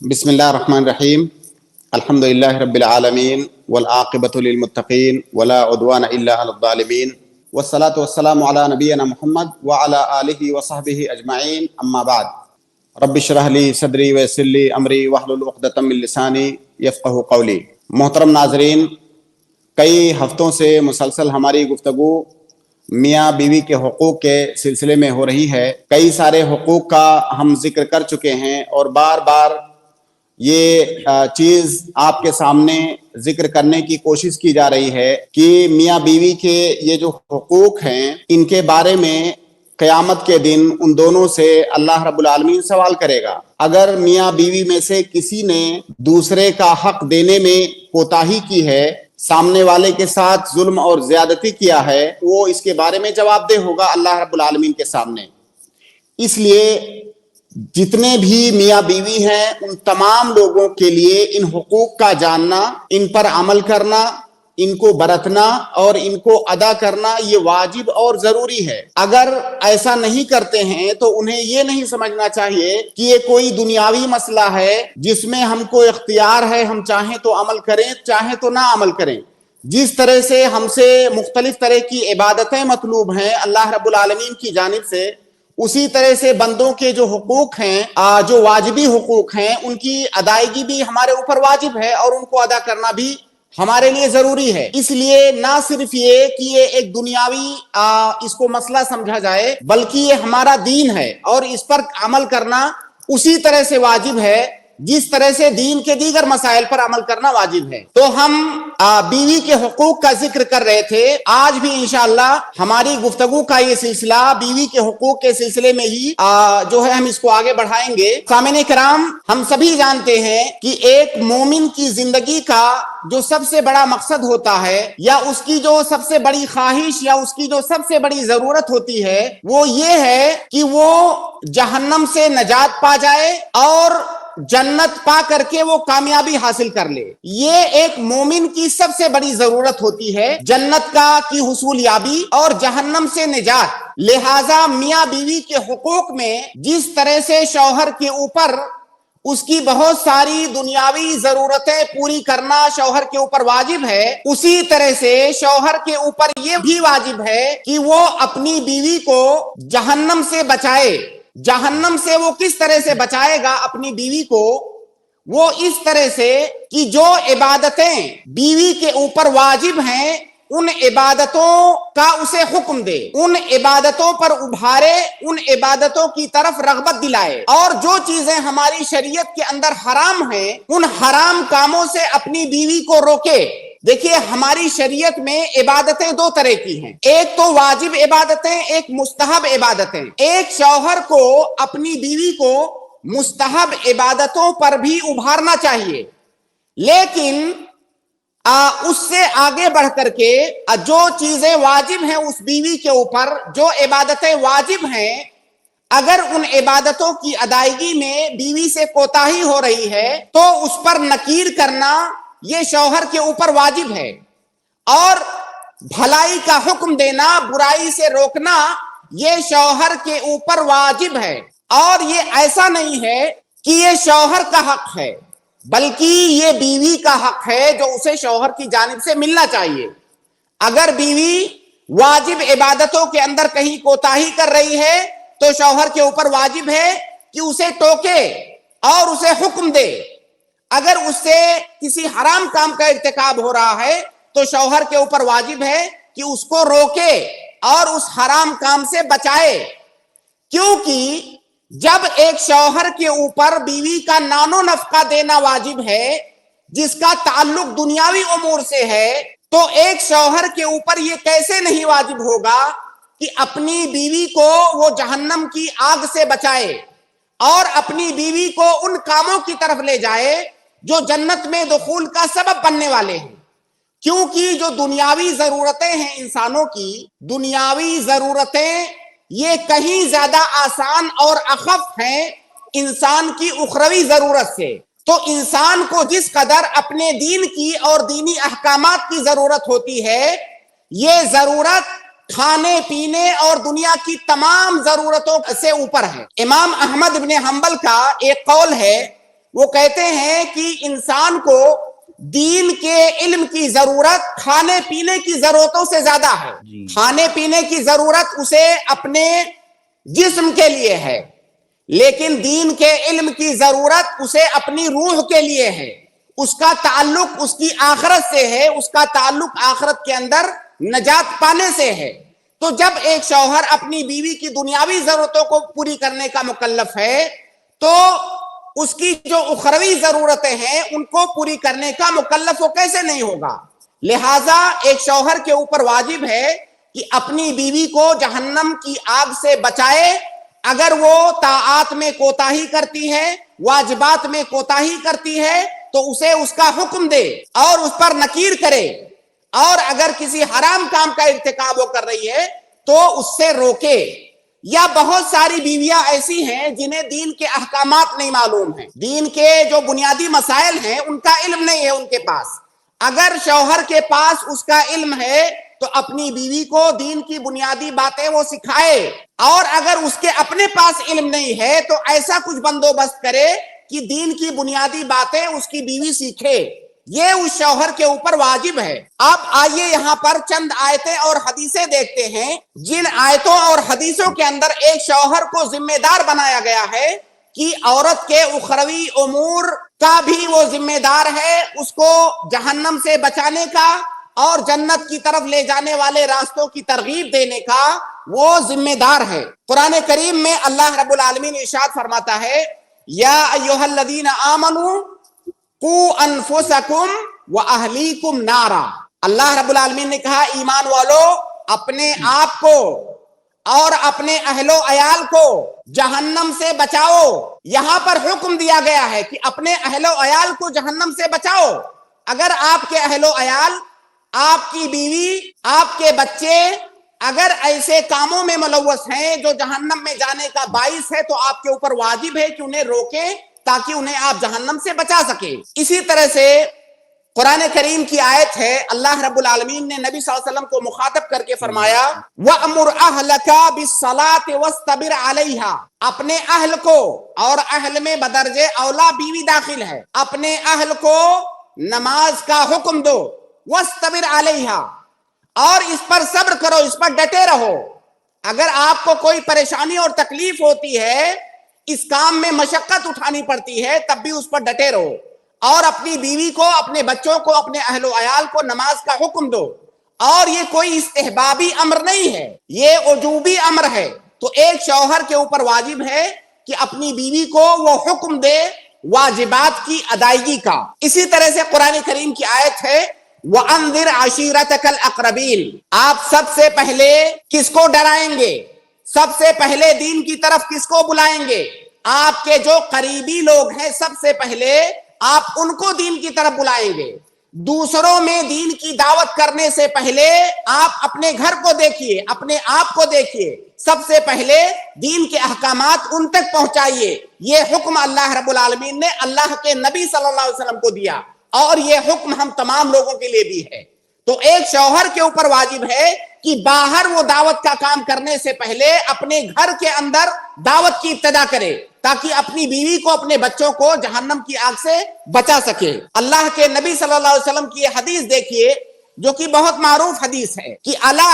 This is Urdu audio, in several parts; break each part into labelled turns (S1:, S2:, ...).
S1: بسم اللہ الرحمن الرحیم الحمد للہ رب العالمین والعاقبۃ للمتقین ولا عدوان الا علی الظالمین والصلاة والسلام علی نبینا محمد وعلی آلہ وصحبہ اجمعین اما بعد رب اشرح لی صدری ویسر لی امری واحلل عقدۃ من لسانی یفقہوا قولی۔ محترم ناظرین، کئی ہفتوں سے مسلسل ہماری گفتگو میاں بیوی کے حقوق کے سلسلے میں ہو رہی ہے۔ کئی سارے حقوق کا ہم ذکر کر چکے ہیں اور بار بار یہ چیز آپ کے سامنے ذکر کرنے کی کوشش کی جا رہی ہے کہ میاں بیوی کے یہ جو حقوق ہیں ان کے بارے میں قیامت کے دن ان دونوں سے اللہ رب العالمین سوال کرے گا۔ اگر میاں بیوی میں سے کسی نے دوسرے کا حق دینے میں کوتاہی کی ہے، سامنے والے کے ساتھ ظلم اور زیادتی کیا ہے، وہ اس کے بارے میں جواب دہ ہوگا اللہ رب العالمین کے سامنے۔ اس لیے جتنے بھی میاں بیوی ہیں ان تمام لوگوں کے لیے ان حقوق کا جاننا، ان پر عمل کرنا، ان کو برتنا اور ان کو ادا کرنا یہ واجب اور ضروری ہے۔ اگر ایسا نہیں کرتے ہیں تو انہیں یہ نہیں سمجھنا چاہیے کہ یہ کوئی دنیاوی مسئلہ ہے جس میں ہم کو اختیار ہے، ہم چاہیں تو عمل کریں، چاہیں تو نہ عمل کریں۔ جس طرح سے ہم سے مختلف طرح کی عبادتیں مطلوب ہیں اللہ رب العالمین کی جانب سے، اسی طرح سے بندوں کے جو حقوق ہیں، جو واجبی حقوق ہیں، ان کی ادائیگی بھی ہمارے اوپر واجب ہے اور ان کو ادا کرنا بھی ہمارے لیے ضروری ہے۔ اس لیے نہ صرف یہ کہ یہ ایک دنیاوی اس کو مسئلہ سمجھا جائے، بلکہ یہ ہمارا دین ہے اور اس پر عمل کرنا اسی طرح سے واجب ہے جس طرح سے دین کے دیگر مسائل پر عمل کرنا واجب ہے۔ تو ہم بیوی کے حقوق کا ذکر کر رہے تھے۔ آج بھی انشاءاللہ ہماری گفتگو کا یہ سلسلہ بیوی کے حقوق کے سلسلے میں ہی جو ہے ہم اس کو آگے بڑھائیں گے۔ سامعین کرام، ہم سبھی جانتے ہیں کہ ایک مومن کی زندگی کا جو سب سے بڑا مقصد ہوتا ہے، یا اس کی جو سب سے بڑی خواہش یا اس کی جو سب سے بڑی ضرورت ہوتی ہے، وہ یہ ہے کہ وہ جہنم سے نجات پا جائے اور جنت پا کر کے وہ کامیابی حاصل کر لے۔ یہ ایک مومن کی سب سے بڑی ضرورت ہوتی ہے، جنت کی حصول یابی اور جہنم سے نجات۔ لہٰذا میاں بیوی کے حقوق میں جس طرح سے شوہر کے اوپر اس کی بہت ساری دنیاوی ضرورتیں پوری کرنا شوہر کے اوپر واجب ہے، اسی طرح سے شوہر کے اوپر یہ بھی واجب ہے کہ وہ اپنی بیوی کو جہنم سے بچائے۔ جہنم سے وہ کس طرح سے بچائے گا اپنی بیوی کو؟ وہ اس طرح سے کہ جو عبادتیں بیوی کے اوپر واجب ہیں ان عبادتوں کا اسے حکم دے، ان عبادتوں پر ابھارے، ان عبادتوں کی طرف رغبت دلائے، اور جو چیزیں ہماری شریعت کے اندر حرام ہیں ان حرام کاموں سے اپنی بیوی کو روکے۔ دیکھیے، ہماری شریعت میں عبادتیں دو طرح کی ہیں، ایک تو واجب عبادتیں، ایک مستحب عبادتیں۔ ایک شوہر کو اپنی بیوی کو مستحب عبادتوں پر بھی ابھارنا چاہیے، لیکن اس سے آگے بڑھ کر کے جو چیزیں واجب ہیں اس بیوی کے اوپر، جو عبادتیں واجب ہیں، اگر ان عبادتوں کی ادائیگی میں بیوی سے کوتاہی ہو رہی ہے تو اس پر نکیر کرنا یہ شوہر کے اوپر واجب ہے، اور بھلائی کا حکم دینا، برائی سے روکنا یہ شوہر کے اوپر واجب ہے۔ اور یہ ایسا نہیں ہے کہ یہ شوہر کا حق ہے، بلکہ یہ بیوی کا حق ہے جو اسے شوہر کی جانب سے ملنا چاہیے۔ اگر بیوی واجب عبادتوں کے اندر کہیں کوتاہی کر رہی ہے تو شوہر کے اوپر واجب ہے کہ اسے ٹوکے اور اسے حکم دے۔ اگر اس سے کسی حرام کام کا ارتکاب ہو رہا ہے تو شوہر کے اوپر واجب ہے کہ اس کو روکے اور اس حرام کام سے بچائے، کیونکہ جب ایک شوہر کے اوپر بیوی کا نان و نفقہ دینا واجب ہے جس کا تعلق دنیاوی امور سے ہے، تو ایک شوہر کے اوپر یہ کیسے نہیں واجب ہوگا کہ اپنی بیوی کو وہ جہنم کی آگ سے بچائے اور اپنی بیوی کو ان کاموں کی طرف لے جائے جو جنت میں دخول کا سبب بننے والے ہیں۔ کیونکہ جو دنیاوی ضرورتیں ہیں انسانوں کی، دنیاوی ضرورتیں یہ کہیں زیادہ آسان اور اخف ہیں انسان کی اخروی ضرورت سے۔ تو انسان کو جس قدر اپنے دین کی اور دینی احکامات کی ضرورت ہوتی ہے، یہ ضرورت کھانے پینے اور دنیا کی تمام ضرورتوں سے اوپر ہے۔ امام احمد بن حنبل کا ایک قول ہے،
S2: وہ کہتے ہیں کہ انسان کو دین کے علم کی ضرورت کھانے پینے کی ضرورتوں سے زیادہ ہے. کھانے پینے کی ضرورت اسے اپنے جسم کے لیے ہے، لیکن دین کے علم کی ضرورت اسے اپنی روح کے لیے ہے. اس کا تعلق اس کی آخرت سے ہے، اس کا تعلق آخرت کے اندر نجات پانے سے ہے. تو جب ایک شوہر اپنی بیوی کی دنیاوی ضرورتوں کو پوری کرنے کا مکلف ہے تو اس کی جو اخروی ضرورتیں ہیں ان کو پوری کرنے کا مکلف وہ کیسے نہیں ہوگا؟ لہٰذا ایک شوہر کے اوپر واجب ہے کہ اپنی بیوی کو جہنم کی آگ سے بچائے. اگر وہ طاعات میں کوتاہی کرتی ہے، واجبات میں کوتاہی کرتی ہے تو اسے اس کا حکم دے اور اس پر نکیر کرے، اور اگر کسی حرام کام کا ارتکاب وہ کر رہی ہے تو اس سے روکے. یا بہت ساری بیویاں ایسی ہیں جنہیں دین کے احکامات نہیں معلوم ہیں، دین کے جو بنیادی مسائل ہیں ان کا علم نہیں ہے ان کے پاس. اگر شوہر کے پاس اس کا علم ہے تو اپنی بیوی کو دین کی بنیادی باتیں وہ سکھائے، اور اگر اس کے اپنے پاس علم نہیں ہے تو ایسا کچھ بندوبست کرے کہ دین کی بنیادی باتیں اس کی بیوی سیکھے. یہ اس شوہر کے اوپر واجب ہے. اب آئیے یہاں پر چند آیتیں اور حدیثیں دیکھتے ہیں جن آیتوں اور حدیثوں کے اندر ایک شوہر کو ذمہ دار بنایا گیا ہے کہ عورت کے اخروی امور کا بھی وہ ذمہ دار ہے، اس کو جہنم سے بچانے کا اور جنت کی طرف لے جانے والے راستوں کی ترغیب دینے کا وہ ذمہ دار ہے. قرآن کریم میں اللہ رب العالمین ارشاد فرماتا ہے، یا ایھا الذین آمنوا قوا انفسکم واہلیکم نارا. اللہ رب العالمین نے کہا ایمان والو اپنے آپ کو اور اپنے اہل و عیال کو جہنم سے بچاؤ. یہاں پر حکم دیا گیا ہے کہ اپنے اہل و عیال کو جہنم سے بچاؤ. اگر آپ کے اہل و عیال، آپ کی بیوی، آپ کے بچے اگر ایسے کاموں میں ملوث ہیں جو جہنم میں جانے کا باعث ہے تو آپ کے اوپر واجب ہے کہ انہیں روکیں تاکہ انہیں آپ جہنم سے بچا سکیں. اسی طرح سے قرآن کریم کی آیت ہے، اللہ رب العالمین نے نبی صلی اللہ علیہ وسلم کو مخاطب کر کے فرمایا، وَأْمُرْ أَهْلَكَ بِالصَّلَاةِ وَاسْتَبِرْ عَلَيْهَا. اپنے اہل کو، اور اہل میں بدرجہ اولا بیوی داخل ہے، اپنے اہل کو نماز کا حکم دو، وَاسْتَبِرْ عَلَيْهَا، اور اس پر صبر کرو، اس پر ڈٹے رہو. اگر آپ کو کوئی پریشانی اور تکلیف ہوتی ہے، اس کام میں مشقت اٹھانی پڑتی ہے، تب بھی اس پر ڈٹے رہو، اور اپنی بیوی کو، اپنے بچوں کو، اپنے اہل و عیال کو نماز کا حکم دو. اور یہ کوئی استحبابی امر نہیں ہے، یہ وجوبی امر ہے. تو ایک شوہر کے اوپر واجب ہے کہ اپنی بیوی کو وہ حکم دے واجبات کی ادائیگی کا. اسی طرح سے قرآن کریم کی آیت ہے، وَأَنذِرْ عَشِيرَتَكَ الْأَقْرَبِينَ. آپ سب سے پہلے کس کو ڈرائیں گے؟ سب سے پہلے دین کی طرف کس کو بلائیں گے؟ آپ کے جو قریبی لوگ ہیں سب سے پہلے آپ ان کو دین کی طرف بلائیں گے. دوسروں میں دین کی دعوت کرنے سے پہلے آپ اپنے گھر کو دیکھیے، اپنے آپ کو دیکھیے. سب سے پہلے دین کے احکامات ان تک پہنچائیے. یہ حکم اللہ رب العالمین نے اللہ کے نبی صلی اللہ علیہ وسلم کو دیا، اور یہ حکم ہم تمام لوگوں کے لیے بھی ہے. تو ایک شوہر کے اوپر واجب ہے کہ باہر وہ دعوت کا کام کرنے سے پہلے اپنے گھر کے اندر دعوت کی ابتدا کرے تاکہ اپنی بیوی کو، اپنے بچوں کو جہنم کی آگ سے بچا سکے. اللہ کے نبی صلی اللہ علیہ وسلم کی یہ حدیث دیکھیے جو کہ بہت معروف حدیث ہے کہ الا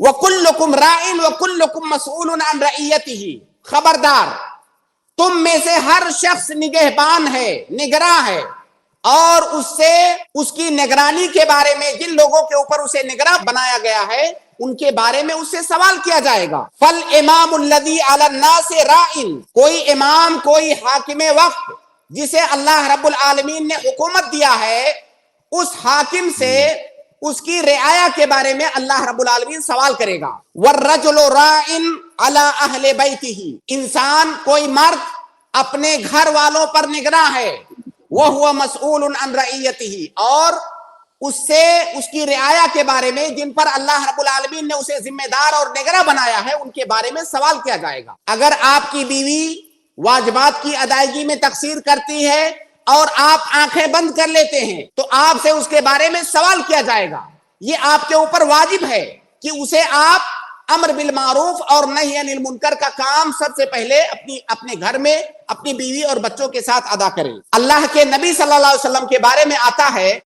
S2: وَكُلُّكُمْ رَاعٍ وَكُلُّكُمْ مَسْئُولٌ عَنْ رَعِيَّتِهِ. خبردار، تم میں سے ہر شخص نگہبان ہے، نگراں ہے، اور اس سے اس کی نگرانی کے بارے میں، جن لوگوں کے اوپر اسے نگراں بنایا گیا ہے ان کے بارے میں اس سے سوال کیا جائے گا. فَالْإِمَامُ الَّذِي عَلَى النَّاسِ رَاعٍ. کوئی امام، کوئی حاکم وقت جسے اللہ رب العالمین نے حکومت دیا ہے، اس حاکم سے اس کی رعایا کے بارے میں اللہ رب العالمین سوال کرے گا. وَالرَّجُلُ رَاعٍ عَلَى أَهْلِ بَيْتِهِ. انسان، کوئی مرد اپنے گھر والوں پر نگراں ہے، وَهُوَ مَسْئُولٌ عَنْ رَعِيَّتِهِ، اور اس سے اس کی رعایا کے بارے میں، جن پر اللہ رب العالمین نے اسے ذمہ دار اور نگراں بنایا ہے، ان کے بارے میں سوال کیا جائے گا. اگر آپ کی بیوی واجبات کی ادائیگی میں تقصیر کرتی ہے اور آپ آنکھیں بند کر لیتے ہیں تو آپ سے اس کے بارے میں سوال کیا جائے گا. یہ آپ کے اوپر واجب ہے کہ اسے آپ امر بالمعروف اور نہی عن المنکر کا کام سب سے پہلے اپنے گھر میں اپنی بیوی اور بچوں کے ساتھ ادا کریں۔ اللہ کے نبی صلی اللہ علیہ وسلم کے بارے میں آتا ہے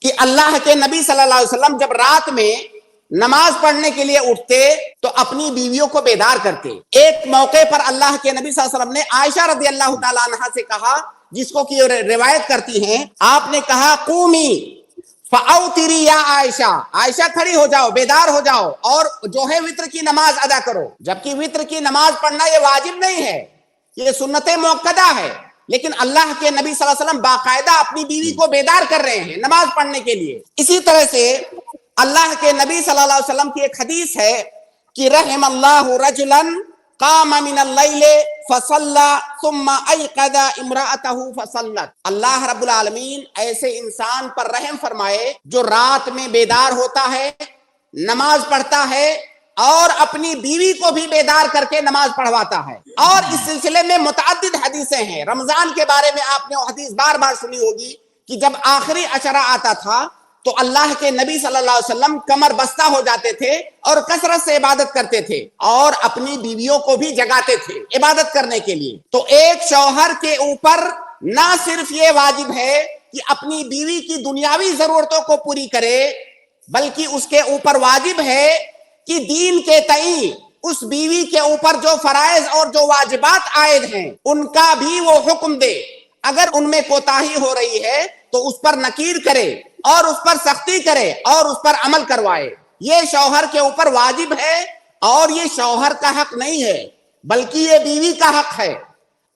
S2: کہ اللہ کے نبی صلی اللہ علیہ وسلم جب رات میں نماز پڑھنے کے لیے اٹھتے تو اپنی بیویوں کو بیدار کرتے۔ ایک موقع پر اللہ کے نبی صلی اللہ علیہ وسلم نے عائشہ رضی اللہ تعالیٰ عنہا سے کہا، جس کو کہ روایت کرتی ہیں، آپ نے کہا قومی فاوتری یا عائشہ، عائشہ کھڑی ہو جاؤ، بیدار ہو جاؤ اور جو ہے وتر کی نماز ادا کرو۔ جبکہ وتر کی نماز پڑھنا یہ واجب نہیں ہے، یہ سنت موقدہ ہے، لیکن اللہ کے نبی صلی اللہ علیہ وسلم باقاعدہ اپنی بیوی کو بیدار کر رہے ہیں نماز پڑھنے کے لیے۔ اسی طرح سے اللہ کے نبی صلی اللہ علیہ وسلم کی ایک حدیث ہے کہ رحم اللہ رجلا قام من اللیل فصلی ثم ایقظ امرأته فصلت۔ اللہ رب العالمین ایسے انسان پر رحم فرمائے جو رات میں بیدار ہوتا ہے، نماز پڑھتا ہے اور اپنی بیوی کو بھی بیدار کر کے نماز پڑھواتا ہے۔ اور اس سلسلے میں متعدد حدیثیں ہیں۔ رمضان کے بارے میں آپ نے وہ حدیث بار بار سنی ہوگی کہ جب آخری عشرہ آتا تھا تو اللہ کے نبی صلی اللہ علیہ وسلم کمر بستہ ہو جاتے تھے اور کثرت سے عبادت کرتے تھے اور اپنی بیویوں کو بھی جگاتے تھے عبادت کرنے کے لیے۔ تو ایک شوہر کے اوپر نہ صرف یہ واجب ہے کہ اپنی بیوی کی دنیاوی ضرورتوں کو پوری کرے، بلکہ اس کے اوپر واجب ہے کہ دین کے تئیں اس بیوی کے اوپر جو فرائض اور جو واجبات عائد ہیں ان کا بھی وہ حکم دے۔ اگر ان میں کوتاہی ہو رہی ہے تو اس پر نکیر کرے اور اس پر سختی کرے اور اس پر عمل کروائے۔ یہ شوہر کے اوپر واجب ہے اور یہ شوہر کا حق نہیں ہے بلکہ یہ بیوی کا حق ہے۔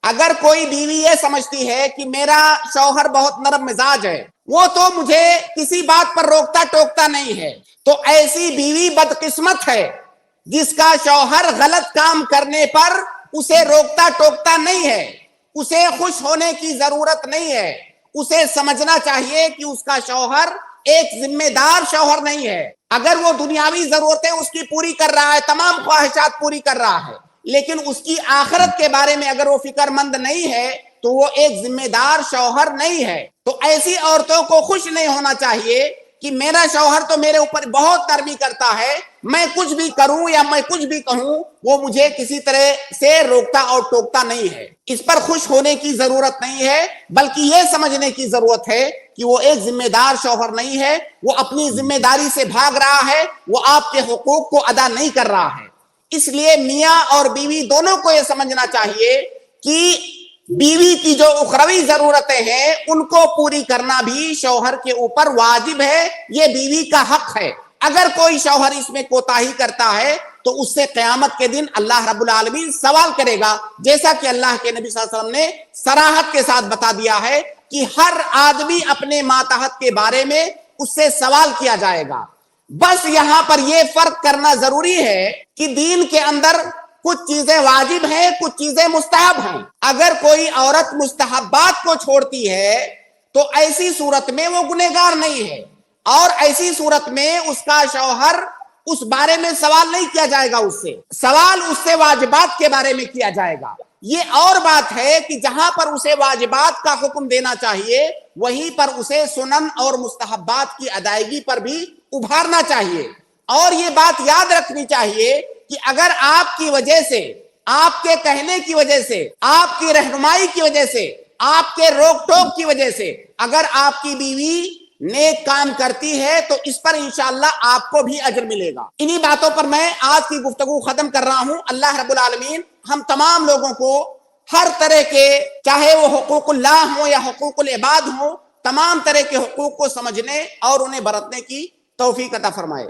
S2: اگر کوئی بیوی یہ سمجھتی ہے کہ میرا شوہر بہت نرم مزاج ہے، وہ تو مجھے کسی بات پر روکتا ٹوکتا نہیں ہے، تو ایسی بیوی بدقسمت ہے جس کا شوہر غلط کام کرنے پر اسے روکتا ٹوکتا نہیں ہے۔ اسے خوش ہونے کی ضرورت نہیں ہے، اسے سمجھنا چاہیے کہ اس کا شوہر ایک ذمہ دار شوہر نہیں ہے۔ اگر وہ دنیاوی ضرورتیں اس کی پوری کر رہا ہے، تمام خواہشات پوری کر رہا ہے، لیکن اس کی آخرت کے بارے میں اگر وہ فکر مند نہیں ہے تو وہ ایک ذمہ دار شوہر نہیں ہے۔ تو ایسی عورتوں کو خوش نہیں ہونا چاہیے کہ میرا شوہر تو میرے اوپر بہت نرمی کرتا ہے، میں کچھ بھی کروں یا میں کچھ بھی کہوں وہ مجھے کسی طرح سے روکتا اور ٹوکتا نہیں ہے۔ اس پر خوش ہونے کی ضرورت نہیں ہے، بلکہ یہ سمجھنے کی ضرورت ہے کہ وہ ایک ذمہ دار شوہر نہیں ہے، وہ اپنی ذمہ داری سے بھاگ رہا ہے، وہ آپ کے حقوق کو ادا نہیں کر رہا ہے۔ اس لیے میاں اور بیوی دونوں کو یہ سمجھنا چاہیے کہ بیوی کی جو اخروی ضرورتیں ہیں ان کو پوری کرنا بھی شوہر کے اوپر واجب ہے، یہ بیوی کا حق ہے۔ اگر کوئی شوہر اس میں کوتاہی کرتا ہے تو اس سے قیامت کے دن اللہ رب العالمین سوال کرے گا، جیسا کہ اللہ کے نبی صلی اللہ علیہ وسلم نے صراحت کے ساتھ بتا دیا ہے کہ ہر آدمی اپنے ماتحت کے بارے میں اس سے سوال کیا جائے گا۔ بس یہاں پر یہ فرق کرنا ضروری ہے کہ دین کے اندر کچھ چیزیں واجب ہیں، کچھ چیزیں مستحب ہیں۔ اگر کوئی عورت مستحبات کو چھوڑتی ہے تو ایسی صورت میں وہ گنہگار نہیں ہے، اور ایسی صورت میں اس کا شوہر اس بارے میں سوال نہیں کیا جائے گا، اس سے سوال اس سے واجبات کے بارے میں کیا جائے گا۔ یہ اور بات ہے کہ جہاں پر اسے واجبات کا حکم دینا چاہیے وہیں پر اسے سنن اور مستحبات کی ادائیگی پر بھی ابھارنا چاہیے۔ اور یہ بات یاد رکھنی چاہیے کہ اگر آپ کی وجہ سے، آپ کے کہنے کی وجہ سے، آپ کی رہنمائی کی وجہ سے، آپ کے روک ٹوک کی وجہ سے اگر آپ کی بیوی نیک کام کرتی ہے تو اس پر انشاءاللہ آپ کو بھی اجر ملے گا۔ انہی باتوں پر میں آج کی گفتگو ختم کر رہا ہوں۔ اللہ رب العالمین ہم تمام لوگوں کو ہر طرح کے، چاہے وہ حقوق اللہ ہوں یا حقوق العباد ہوں، تمام طرح کے حقوق کو سمجھنے اور انہیں برتنے کی توفیق عطا فرمائے۔